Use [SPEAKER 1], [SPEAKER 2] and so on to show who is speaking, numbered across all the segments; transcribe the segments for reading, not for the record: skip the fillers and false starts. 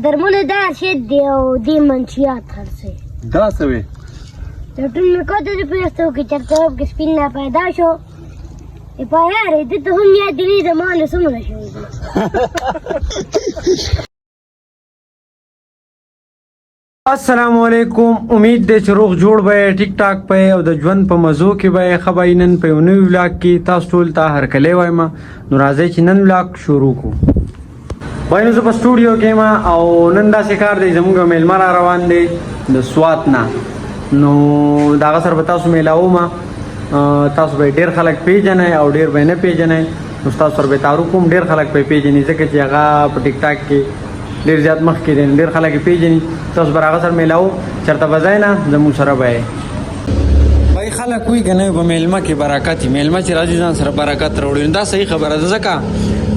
[SPEAKER 1] درمونه دا ارشد دی او دې منشیات هرڅه
[SPEAKER 2] دا څه وې
[SPEAKER 1] ډاکټر مې کاته د پیسو کې چرته کې سپین نه پیدا شو په یاره دې ته هم یاد دی زمانه سمونه شوی دی
[SPEAKER 3] السلام علیکم امید دی چې روغ جوړ به ټیک ټاک په او د ژوند په مزو کې به خبرینن په یو نوی ولاګ کې تاسو ټول ته هرکلی وایم نو راځئ چې نن ولاګ شروع کو باینو زه په سټوډیو کې ما او نن داسې کار دی زموږ میلمه را روان دی د سوات نه نو د هغه سره به تاسو میلاوم تاسو به ډېر خلک پیژنئ او ډېر به نه پیژنئ نو ستاسو سره به تعارف کوم ډېر خلک به پیژني ځکه چې هغه په ټیک ټاک کې ډېر زیات مخکې دی ډېر خلک یې پیژني تاسو به هغه سره میلاو چېرته به ځئ نه زموږ سره به یې وایي خلک وایي که نه په میلمه کې برکت وي میلمه چې راځي ځان سره برکت راوړي نو دا صحیح خبره ده ځکه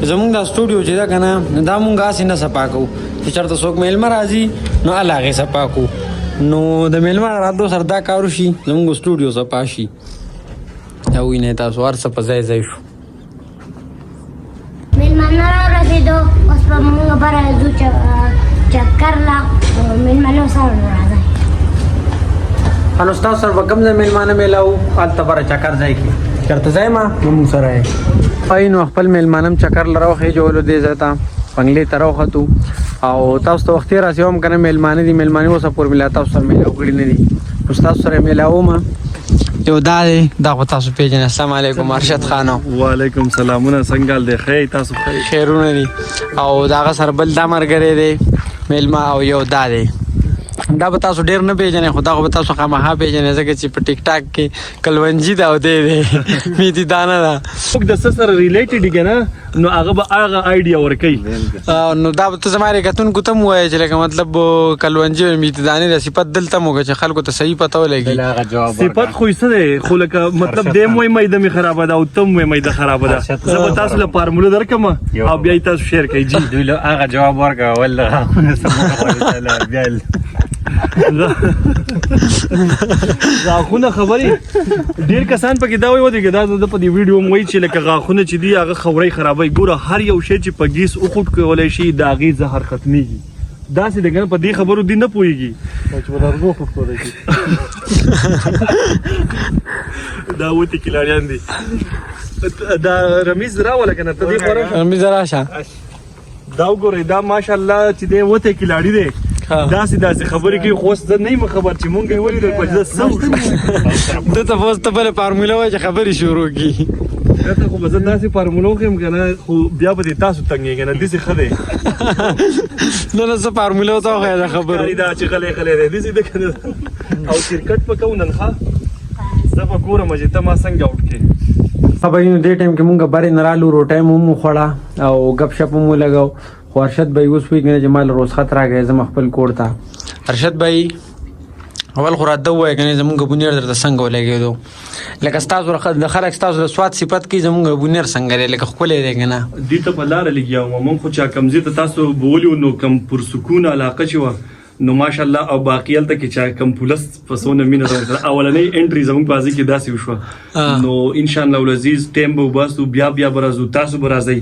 [SPEAKER 3] زمونږ دا سټوډیو چې ده که نه دا مونږ هسې نه صفا کوو چې چېرته څوک میلمه راځي نو هله هغې صفا کوو نو د میلمه راتلو سره دا کار وشي زمونږ سټوډیو صفا شي دا وینئ تاسو هر څه په ځای ځای شو
[SPEAKER 1] میلمانه راورسېدو اوس به مونږ به راځو چکر له میلمنو سره راځئ
[SPEAKER 3] نو ستاسو سره به کوم ځای میلمانه میلاو هلته به چکر ځای کې چېرته ځای ما نو مونږ سره یې وایي نو خپل میلمانه هم چکر له راوخېجولو دې ځای ته بنګلې ته راوختو او تاسو ته وختي راسې هم که نه میلمانه دي میلمانې اوسه پورې مې لا تاسو سره میلاو کړي نه دي نو ستاسو سره یې میلاوم یو دا دی دا خو تاسو پیژنئ السلام علیکم ارشد خانو
[SPEAKER 2] وعلیکم سلامونه څنګه حال دی ښه تاسو ښه
[SPEAKER 3] خیرونه دي او د هغه سره بل دا ملګری دی میلمه او یو دا دی دا به تاسو ډېر نه پیژنئ خو دا خو به تاسو خامخا پیژنئ ځکه چې په ټیک ټاک کې کلونجي ده او دی دی میتي دانه ده
[SPEAKER 2] څوک د څه سره ریلیټډ وي که نه نو هغه به هغه آیډیا ورکوي
[SPEAKER 3] نو دا به ته زما کتونکو ته هم ووایې چې لکه مطلب کلونجي او میتي دانې د صفت دلته هم وکړه چې خلکو ته صحیح پته ولګي
[SPEAKER 2] صفت خو څه دی خو لکه مطلب دی هم وایي میده مې خرابه ده او ته هم وایي میده خرابه ده زه به تاسو له فارموله درکړم او بیا یې تاسو شیر کوئ جي
[SPEAKER 4] دوی له هغه جواب ورکړه ول بیا
[SPEAKER 2] غاښونه خبرې ډېر کسان پکې دا وایي ودرېږه دا د په دې ویډیو هم وایي چې لکه غاښونه چې دي هغه خورۍ خرابوي ګوره هر یو شی چې په ګیس وخوټ کولی شي د هغې زهر ختمېږي داسې دی که نه په دې خبرو دي نه پوهېږي دا وتې کلاړیان دي دا رمیز راوله که نه ته دې خورم
[SPEAKER 3] رمیز راشه
[SPEAKER 2] دا وګورئ دا ماشاءالله چې دی وتی کلاړي دی داسې خبرې کوي خو اوس زه نه یم خبر چې مونږ یې ولیدل په زه څه وشو
[SPEAKER 3] ده ته اوس ته بله فارموله وایي چې خبرې شروع کړي
[SPEAKER 2] دلته خو به زه داسې فارموله وښیم که نه خو بیا به دې تاسو تنګېږئ نه داسې ښه دی
[SPEAKER 3] نه نه څه فارموله ورته وښیه د خبرو
[SPEAKER 2] دا چې غلی غلی دی داسې دی که نه او کرکټ به کوو نن ښه زه به ګورم چې ته ما څنګه آوټ کړې
[SPEAKER 3] خبرې نو دې ټایم کې مونږ برې نه رالو روټۍ مو هم وخوړه او ګپ شپ هم ولګو خو ارشد بھائی اوس وایي که نه چې ما له روزخط راغی زما خپل کور ته ارشد بھائی اول خو راته ووایه که نه زمونږ بونیر درته څنګه ولګېدو لکه ستاسو د خلک ستاسو د سوات صفت کوي زمونږ بونیر څنګه دی لکه ښکلی دی که نه
[SPEAKER 2] دې ته په لاره لګیا وم مونږ خو چا کمزې ته تاسو به ولي نو کم پرسکونه علاقه چې وه نو ماشاءالله او باقي هلته کې چا کم پولس په څونه مینه سره اولنۍ انټري زموږ بازي کې داسې وشوه نو انشاءالله العزیز ټایم به وباسو بیا بیا به راځو تاسو به راځئ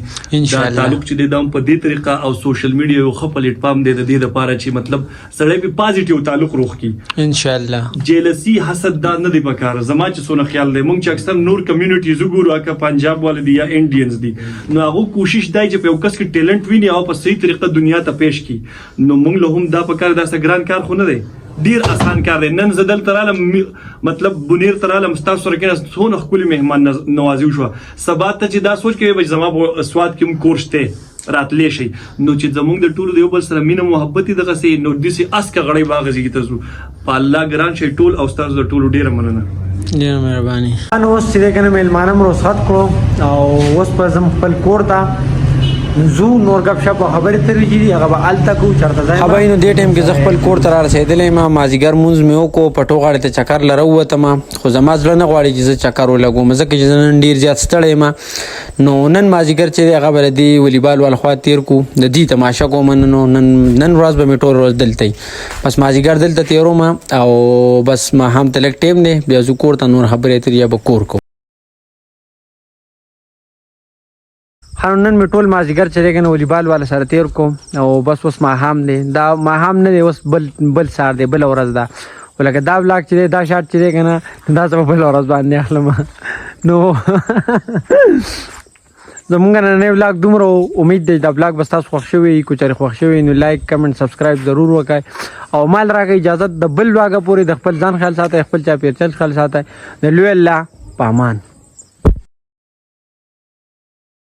[SPEAKER 2] دا تعلق چې دی دا هم په دې طریقه او سوشل میډیا یو ښه پلیټفارم دی د دې دپاره چې مطلب سړی پې پازیټیو تعلق روغ کړي
[SPEAKER 3] انشاءالله
[SPEAKER 2] جیلسي حسد دا نه دی پکار زما چې څونه خیال دی مونږ چې اکثر نور کمیونټیز وګورو که پنجاب والے دي یا انډینز دي نو هغو کوشش دی چې په یو کس کې ټیلنټ ویني او په صحیح طریقه دنیا ته پیش کړي نو مونږ له هم دا پکار داسې ګران کار خو نه دی ډیر آسان کار دی نن زه دلته رالم مطلب بونیر ته رالم ستاسو سره کېناست څونه ښکلې مهمان نوازي وشوه سبا ته چې دا سوچ کوي به زما سواد کې هم کور شته راتلی شي نو چې زموږ د ټولو د یو بل سره مینه محبت یې دغسې نو داسې اسکه غړی به هغه ځای کې ته ځو په الله ګران شئ ټول او ستاسو د ټولو ډېره مننه
[SPEAKER 3] ډېره مهرباني نو اوس چې دی که نه میلمانه م رخصت کړو او اوس به ځم خپل کور ته زو نور گپ شپ او خبرې ترې چې دي هغه به هلته کوو چېرته ځای ابا نو دې ټایم کې زه خپل کور ته را رسېدلی یم مازدیګر مونځ مې وکړو پټو غاړې ته چکر له راووتم خو زما زړه نه غواړي چې زه چکر ولګوم ځکه چې زه نن ډېر زیات ستړی یم نو نن مازدیګر چې دی هغه به د دې ولیبال والخوا تېر کړو د دې تماشه کوم نو نن ورځ به مې ټول ورځ دلته وي بس مازدیګر دلته تېروم او بس ماښام ته لږ ټایم دی بیا زه کور ته نور خبرې اترې یا به کور کوم نن مې ټول مازدیګر چې دی که نه والیبال والا سره تېر کوم او بس اوس ماښام دی دا ماښام نه دی اوس بل سهار دی بله ورځ ده خو لکه دا بلاګ چې دی دا شاټ چې دی که نه دا زه په بله ورځ باندې اخلم نو زمونږ نننی بلاګ دومره امید دی دا بلاګ به ستاسو خوښ شوی وي که چېرې خوښ شوی نو لایک کمنټ سبسکرایب ضرور وکړئ او مال راکړئ اجازت د بل بلاګه پورې د خپل ځان خیال ساتئ خپل چاپېریال خیال ساتئ د لوی الله په امان